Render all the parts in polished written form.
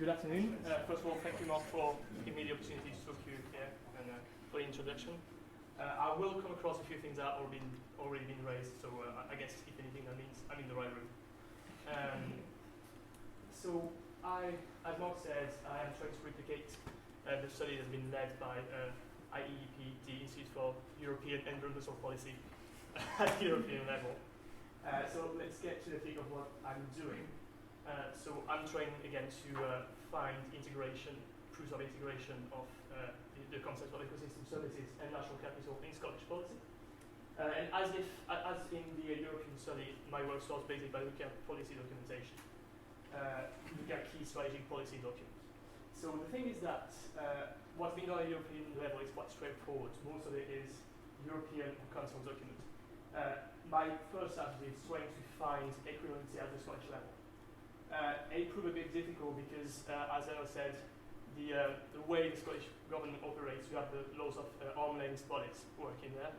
Good afternoon. First of all, thank you, Mark, for giving me the opportunity to talk to you here and for the introduction. I will come across a few things that have already been raised, so I guess, if anything, that means I'm in the right room. As Mark said, I am trying to replicate the study that's been led by IEEP, the Institute for European Environmental Policy, at the European level. So let's get to the thick of what I'm doing. So I'm trying again to find proofs of integration of the concepts of ecosystem services and national capital in Scottish policy. And as in the European study, my work starts basically by looking at policy documentation, looking at key strategic policy documents. So the thing is that what's being done at European level is quite straightforward. Most of it is European Council document. My first strategy is trying to find equivalency at the Scottish level. It proved a bit difficult because, as I said, the way the Scottish government operates, you have the laws of arm's length bodies working there,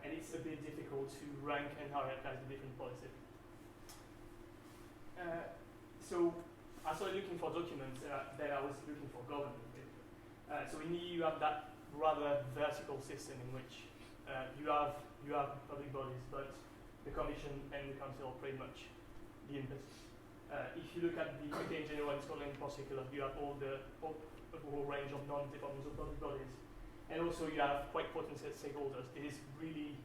and it's a bit difficult to rank and hierarchize the different policies. So I started looking for documents, then I was looking for government. So in EU you have that rather vertical system in which you have public bodies, but the Commission and the Council are pretty much the impetus. If you look at the UK in general and Scotland in particular, you have a whole range of non-departmental public bodies, and also you have quite potent stakeholders. It is really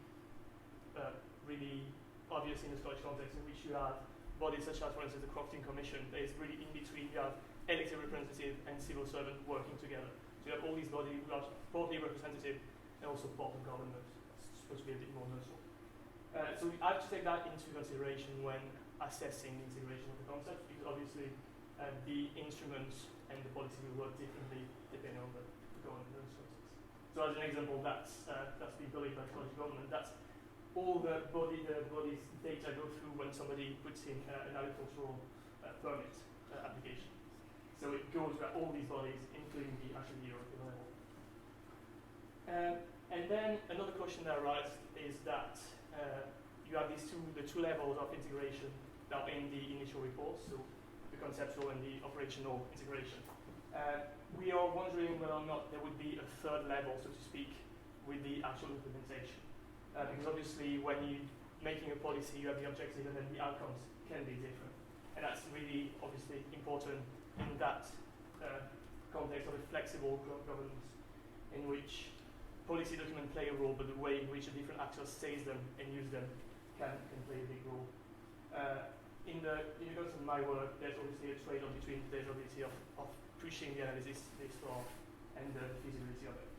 obvious in the Scottish context in which you have bodies such as, for instance, the Crofting Commission. That is really in between. You have elected representative and civil servant working together. So you have all these bodies who are partly representative and also part of government. It's supposed to be a bit more neutral. So I have to take that into consideration when assessing the integration of the concept, because obviously the instruments and the policy will work differently depending on the government resources. So as an example, that's been collected by the Scottish government. That's all the body's data go through when somebody puts in an agricultural permit application. So it goes to all these bodies, including the European level. And then another question that arises is that you have the two levels of integration now in the initial reports, so the conceptual and the operational integration. We are wondering whether or not there would be a third level, so to speak, with the actual implementation. Because obviously when you're making a policy, you have the objective and then the outcomes can be different. And that's really obviously important in that context of a flexible governance in which policy documents play a role, but the way in which the different actors seize them and use them can play a big role. In the context of my work, there's obviously a trade-off between the desirability of pushing the analysis this far and the feasibility of it.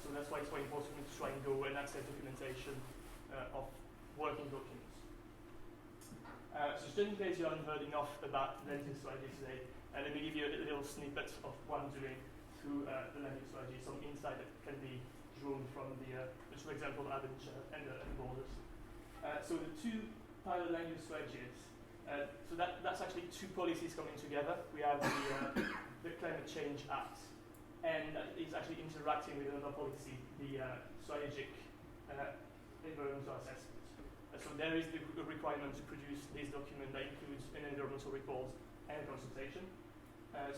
So that's why it's very important to try and go and access documentation of working documents. So just in case you haven't heard enough about land use strategy today, let me give you a little snippet of what I'm doing through the land use strategy, some insight that can be drawn from the two examples of Aberdeenshire and the borders. So the two pilot land use strategies, so that's actually two policies coming together. We have the Climate Change Act, and it's actually interacting with another policy, the strategic environmental assessment. So there is the requirement to produce this document that includes an environmental report and a consultation.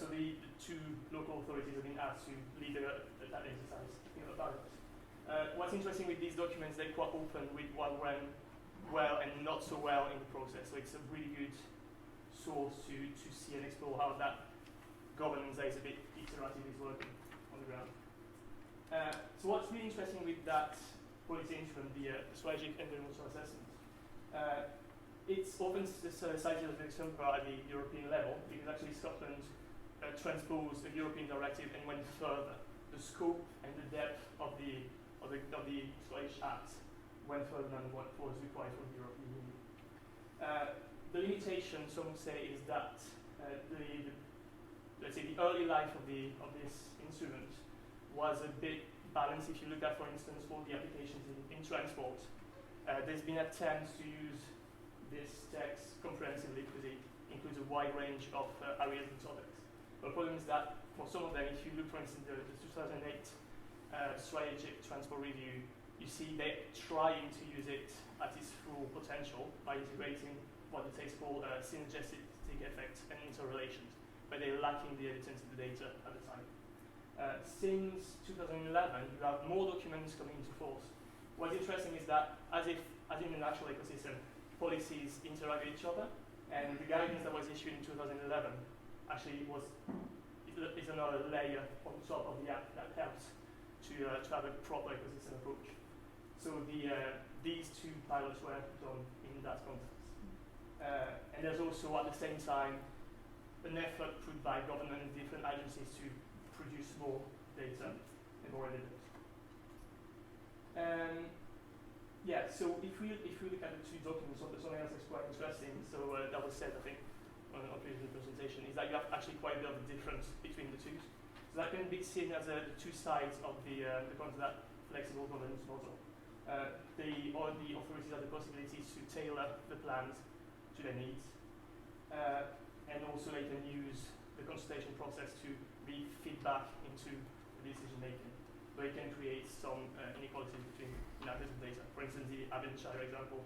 So the two local authorities have been asked to lead that exercise about it. What's interesting with these documents, they're quite open with what went well and not so well in the process. So it's a really good source to see and explore how that governance that is a bit iterative is working on the ground. So what's really interesting with that policy instrument, the strategic environmental assessment, it's often cited as an example at the European level because actually Scotland transposed a European directive and went further. The scope and the depth of the Scottish Act went further than what was required from the European Union. The limitation, some say, is that let's say the early life of this instrument was a bit balanced. If you look at, for instance, all the applications in transport, there's been attempts to use this text comprehensively because it includes a wide range of areas and topics. But the problem is that for some of them, if you look, for instance, the 2008 strategic transport review, you see they're trying to use it at its full potential by integrating what the text called synergistic effects and interrelations. But but they're lacking the editing of the data at the time. Since 2011, you have more documents coming into force. What's interesting is that, as in a natural ecosystem, policies interact with each other, and the guidance that was issued in 2011 actually is another layer on top of the app that helps to have a proper ecosystem approach. So these two pilots were done in that context. And there's also, at the same time, an effort put by government and different agencies to produce more data and more evidence. Yeah, so if we look at the two documents, something else that's quite interesting, so that was said, I think, on a previous presentation, is that you have actually quite a bit of a difference between the two. So that can be seen as the two sides of the coin of that flexible governance model. The authorities have the possibility to tailor the plans to their needs, and also they can use the consultation process to read feedback into the decision making. But it can create some inequalities between inactors of data. For instance, the Aberdeenshire example,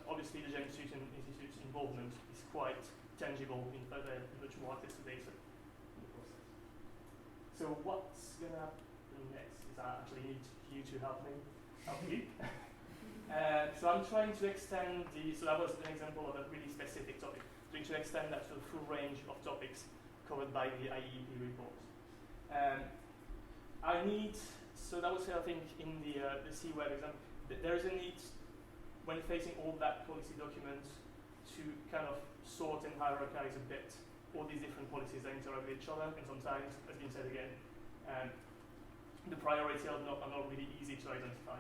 obviously the James Institute's involvement is quite tangible in much more access to data in the process. So what's going to happen next is I actually need you to help you. So I'm trying to extend so that was an example of a really specific topic, trying to extend that to the full range of topics covered by the IEEP report. So that was, I think, in the C-Web example, there is a need, when facing all that policy documents, to kind of sort and hierarchize a bit all these different policies that interact with each other, and sometimes, as been said again, the priorities are not really easy to identify.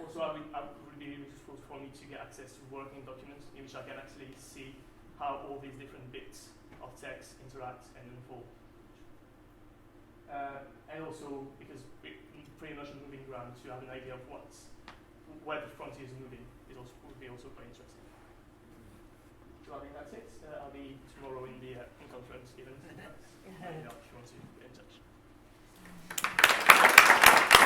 Also, it would be useful for me to get access to working documents in which I can actually see how all these different bits of text interact and unfold. And also, because we're pretty much a moving ground, to have an idea of where the frontier is moving would be also quite interesting. So I think that's it. I'll be tomorrow in the in conference event. If you want to get in touch.